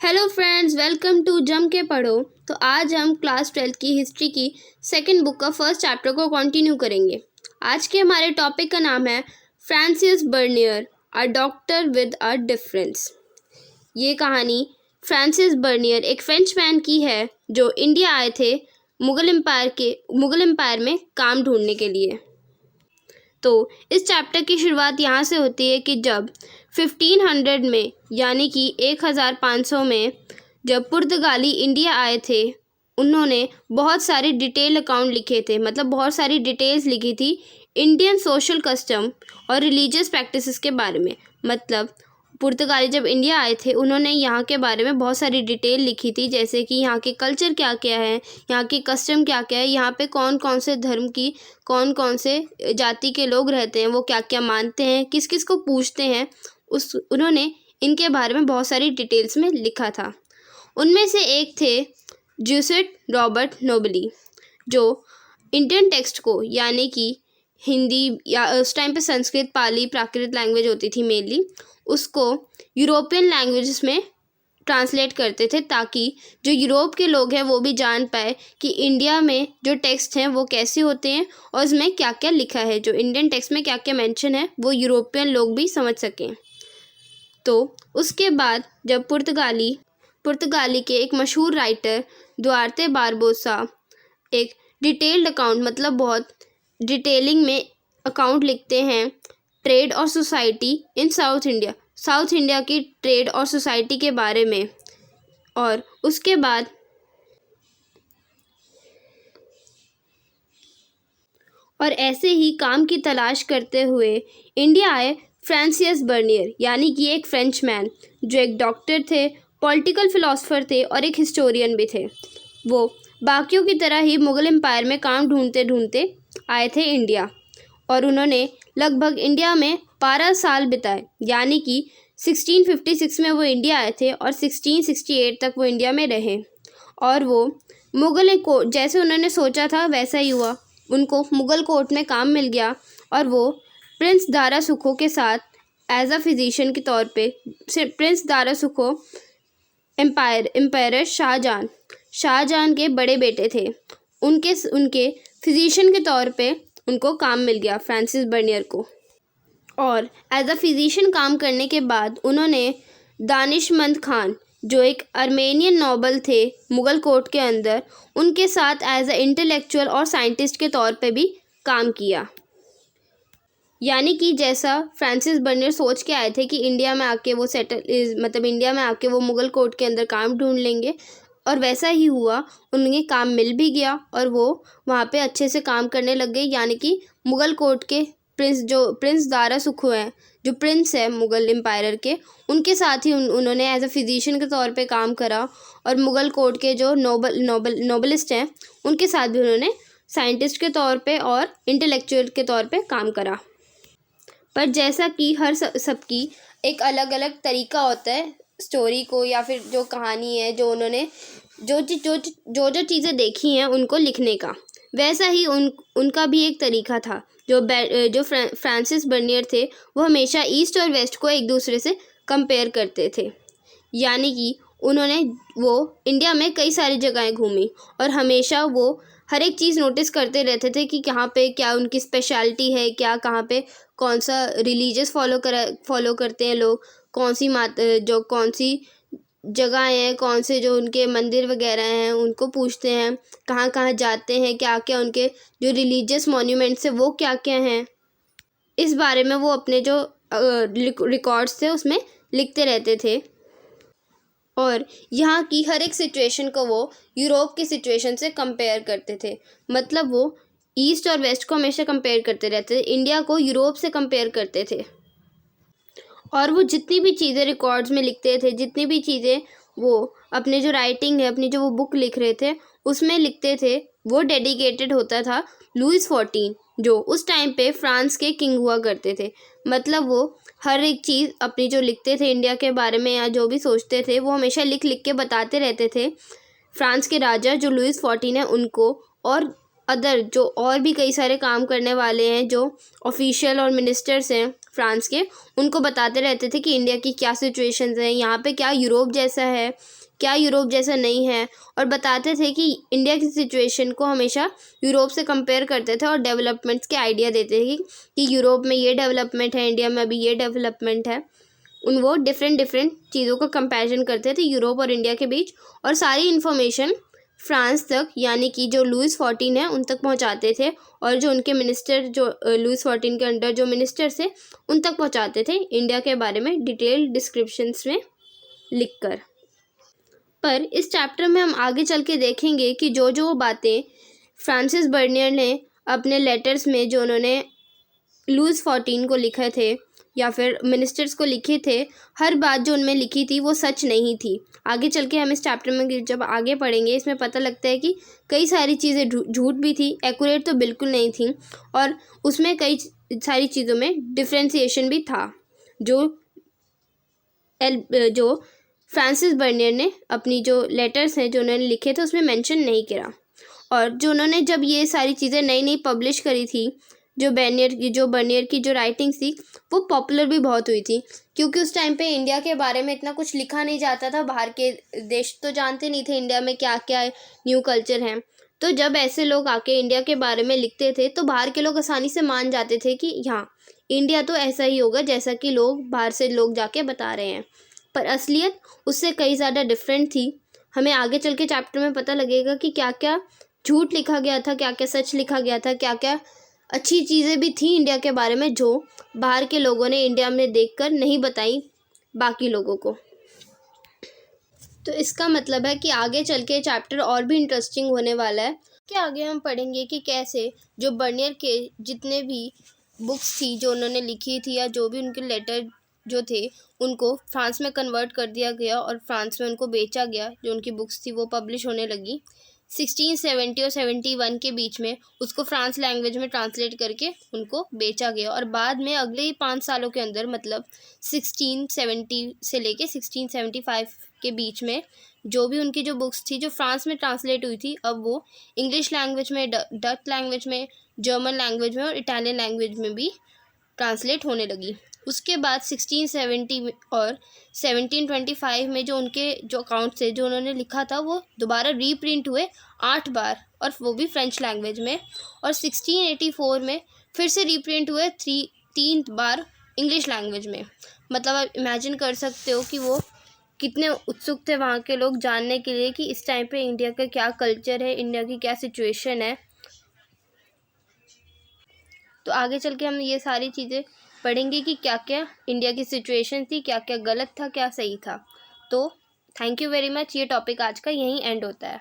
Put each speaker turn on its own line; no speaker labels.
Hello friends, welcome to जम के पढ़ो। तो आज हम क्लास 12 की हिस्ट्री की सेकंड बुक का फर्स्ट चैप्टर को कंटिन्यू करेंगे। आज के हमारे टॉपिक का नाम है Francis Bernier, a doctor with a difference. ये कहानी फ्रांसिस बर्नियर एक फ्रेंच मैन की है जो इंडिया आए थे मुगल एम्पायर में काम ढूंढने के लिए। तो इस चैप्टर की शुरुआत यहाँ से होती है कि जब 1500 में यानी कि 1500 में जब पुर्तगाली इंडिया आए थे, उन्होंने बहुत सारे डिटेल अकाउंट लिखे थे, मतलब बहुत सारी डिटेल्स लिखी थी इंडियन सोशल कस्टम और रिलीजियस प्रैक्टिसेस के बारे में। मतलब पुर्तगाली जब इंडिया आए थे, उन्होंने यहाँ के बारे में बहुत सारी डिटेल लिखी थी, जैसे कि यहाँ के कल्चर क्या क्या है, यहाँ के कस्टम क्या क्या है, यहाँ पे कौन कौन से धर्म की कौन कौन से जाति के लोग रहते हैं, वो क्या क्या मानते हैं, किस किस को पूछते हैं। उन्होंने इनके बारे में बहुत सारी डिटेल्स में लिखा था। उनमें से एक थे ज्यूसेट रॉबर्ट नोबली, जो इंडियन टेक्स्ट को यानी कि हिंदी या उस टाइम पे संस्कृत, पाली, प्राकृत लैंग्वेज होती थी मेनली, उसको यूरोपियन लैंग्वेजेस में ट्रांसलेट करते थे, ताकि जो यूरोप के लोग हैं वो भी जान पाए कि इंडिया में जो टेक्स्ट हैं वो कैसे होते हैं और इसमें क्या क्या लिखा है, जो इंडियन टेक्स्ट में क्या क्या मेंशन है वो यूरोपियन लोग भी समझ सकें। तो उसके बाद जब पुर्तगाली के एक मशहूर राइटर दुआर्ते बारबोसा एक डिटेल्ड अकाउंट, मतलब बहुत डिटेलिंग में अकाउंट लिखते हैं ट्रेड और सोसाइटी इन साउथ इंडिया की ट्रेड और सोसाइटी के बारे में। और उसके बाद और ऐसे ही काम की तलाश करते हुए इंडिया आए फ्रांसिस बर्नियर, यानी कि एक फ्रेंच मैन जो एक डॉक्टर थे, पॉलिटिकल फिलोसोफर थे और एक हिस्टोरियन भी थे। वो बाकियों की तरह ही मुगल एम्पायर में काम ढूंढते ढूंढते आए थे इंडिया, और उन्होंने लगभग इंडिया में 12 साल बिताए, यानी कि 1656 में वो इंडिया आए थे और 1668 तक वो इंडिया में रहे। और वो मुगल कोर्ट, जैसे उन्होंने सोचा था वैसा ही हुआ, उनको मुगल कोर्ट में काम मिल गया और वो प्रिंस दारा सुखो के साथ एज अ फिजिशियन के तौर पे, प्रिंस दारा सुखो एम्पायर शाहजहां के बड़े बेटे थे, उनके फिजिशियन के तौर पे उनको काम मिल गया फ्रांसिस बर्नियर को। और एज अ फिजिशियन काम करने के बाद उन्होंने दानिशमंद खान, जो एक आर्मेनियन नोबल थे मुगल कोर्ट के अंदर, उनके साथ एज अ इंटेलेक्चुअल और साइंटिस्ट के तौर पे भी काम किया। यानी कि जैसा फ्रांसिस बर्नियर सोच के आए थे कि इंडिया में आके वो इंडिया में आके वो मुगल कोर्ट के अंदर काम ढूंढ लेंगे, और वैसा ही हुआ, उन्हें काम मिल भी गया और वो वहाँ पे अच्छे से काम करने लग गए। यानी कि मुगल कोर्ट के प्रिंस दारा सुखो हैं, जो प्रिंस है मुगल एम्पायर के, उनके साथ ही उन्होंने एज अ फिजिशियन के तौर पे काम करा, और मुगल कोर्ट के जो नोबलिस्ट हैं उनके साथ भी उन्होंने साइंटिस्ट के तौर पे और इंटेलेक्चुअल के तौर पे काम करा। पर जैसा कि हर सबकी एक अलग अलग तरीका होता है स्टोरी को, या फिर जो कहानी है, जो उन्होंने जो चीज़ें देखी हैं उनको लिखने का, वैसा ही उनका भी एक तरीका था। जो फ्रांसिस बर्नियर थे वो हमेशा ईस्ट और वेस्ट को एक दूसरे से कंपेयर करते थे। यानी कि वो इंडिया में कई सारी जगहें घूमी और हमेशा वो हर एक चीज़ नोटिस करते रहते थे कि कहाँ पे क्या उनकी स्पेशलिटी है, क्या कहाँ पे कौन सा रिलीजियस फॉलो करते हैं लोग, कौन सी जगह हैं, कौन से जो उनके मंदिर वगैरह हैं उनको पूछते हैं, कहाँ कहाँ जाते हैं, क्या क्या उनके जो रिलीजियस मॉन्यूमेंट्स हैं वो क्या क्या हैं। इस बारे में वो अपने जो रिकॉर्ड्स थे उसमें लिखते रहते थे, और यहाँ की हर एक सिचुएशन को वो यूरोप की सिचुएशन से कंपेयर करते थे। मतलब वो ईस्ट और वेस्ट को हमेशा कंपेयर करते रहते थे, इंडिया को यूरोप से कंपेयर करते थे। और वो जितनी भी चीज़ें रिकॉर्ड्स में लिखते थे, जितनी भी चीज़ें वो अपने जो राइटिंग है, अपनी जो वो बुक लिख रहे थे उसमें लिखते थे, वो डेडिकेटेड होता था लुइस 14, जो उस टाइम पे फ्रांस के किंग हुआ करते थे। मतलब वो हर एक चीज़ अपनी जो लिखते थे इंडिया के बारे में, या जो भी सोचते थे वो हमेशा लिख लिख के बताते रहते थे फ्रांस के राजा जो लुइस 14 है उनको, और अदर जो और भी कई सारे काम करने वाले हैं, जो ऑफिशियल और मिनिस्टर्स हैं फ्रांस के, उनको बताते रहते थे कि इंडिया की क्या सिचुएशंस हैं, यहाँ पे क्या यूरोप जैसा है, क्या यूरोप जैसा नहीं है, और बताते थे कि इंडिया की सिचुएशन को हमेशा यूरोप से कंपेयर करते थे और डेवलपमेंट्स के आइडिया देते थे कि यूरोप में ये डेवलपमेंट है, इंडिया में अभी ये डेवलपमेंट है। वो डिफरेंट चीज़ों का कंपैरिजन करते थे यूरोप और इंडिया के बीच, और सारी इन्फॉर्मेशन फ्रांस तक, यानी कि जो लुइस 14 है उन तक पहुंचाते थे, और जो उनके मिनिस्टर, जो लुइस 14 के अंडर जो मिनिस्टर्स थे उन तक पहुंचाते थे इंडिया के बारे में डिटेल्ड डिस्क्रिप्शंस में लिखकर। पर इस चैप्टर में हम आगे चल के देखेंगे कि जो बातें फ्रांसिस बर्नियर ने अपने लेटर्स में, जो उन्होंने लुइस 14 को लिखे थे या फिर मिनिस्टर्स को लिखे थे, हर बात जो उनमें लिखी थी वो सच नहीं थी। आगे चल के हम इस चैप्टर में जब आगे पढ़ेंगे, इसमें पता लगता है कि कई सारी चीज़ें झूठ भी थी, एक्यूरेट तो बिल्कुल नहीं थी, और उसमें कई सारी चीज़ों में डिफ्रेंसिएशन भी था, जो फ्रांसिस बर्नियर ने अपनी जो लेटर्स हैं जो उन्होंने लिखे थे उसमें मेंशन नहीं किया। और जो उन्होंने जब ये सारी चीज़ें नई पब्लिश करी थी, जो बर्नियर की जो राइटिंग्स थी वो पॉपुलर भी बहुत हुई थी, क्योंकि उस टाइम पे इंडिया के बारे में इतना कुछ लिखा नहीं जाता था। बाहर के देश तो जानते नहीं थे इंडिया में क्या क्या न्यू कल्चर हैं। तो जब ऐसे लोग आके इंडिया के बारे में लिखते थे तो बाहर के लोग आसानी से मान जाते थे कि हाँ, इंडिया तो ऐसा ही होगा जैसा कि लोग बाहर से लोग जाके बता रहे हैं। पर असलियत उससे कई ज़्यादा डिफरेंट थी। हमें आगे चल के चैप्टर में पता लगेगा कि क्या क्या झूठ लिखा गया था, क्या क्या सच लिखा गया था, क्या क्या अच्छी चीज़ें भी थी इंडिया के बारे में जो बाहर के लोगों ने इंडिया में देखकर नहीं बताई बाकी लोगों को। तो इसका मतलब है कि आगे चल के चैप्टर और भी इंटरेस्टिंग होने वाला है, कि आगे हम पढ़ेंगे कि कैसे जो बर्नियर के जितने भी बुक्स थी जो उन्होंने लिखी थी, या जो भी उनके लेटर जो थे उनको फ्रांस में कन्वर्ट कर दिया गया और फ्रांस में उनको बेचा गया। जो उनकी बुक्स थी वो पब्लिश होने लगी 1670 और 71 के बीच में, उसको फ्रांस लैंग्वेज में ट्रांसलेट करके उनको बेचा गया। और बाद में अगले ही 5 सालों के अंदर, मतलब 1670 से लेके 1675 के बीच में, जो भी उनकी जो बुक्स थी जो फ्रांस में ट्रांसलेट हुई थी, अब वो इंग्लिश लैंग्वेज में, डच लैंग्वेज में, जर्मन लैंग्वेज में और इटालियन लैंग्वेज में भी ट्रांसलेट होने लगी। उसके बाद 1670 और 1725 में जो उनके जो अकाउंट्स थे जो उन्होंने लिखा था वो दोबारा रीप्रिंट हुए 8 बार, और वो भी फ्रेंच लैंग्वेज में। और 1684 में फिर से रीप्रिंट हुए 3 बार इंग्लिश लैंग्वेज में। मतलब आप इमेजिन कर सकते हो कि वो कितने उत्सुक थे वहाँ के लोग जानने के लिए कि इस टाइम पे इंडिया का क्या कल्चर है, इंडिया की क्या सिचुएशन है। तो आगे चल के हम ये सारी चीज़ें पढ़ेंगे कि क्या क्या इंडिया की सिचुएशन थी, क्या क्या गलत था, क्या सही था। तो थैंक यू वेरी मच। ये टॉपिक आज का यहीं एंड होता है।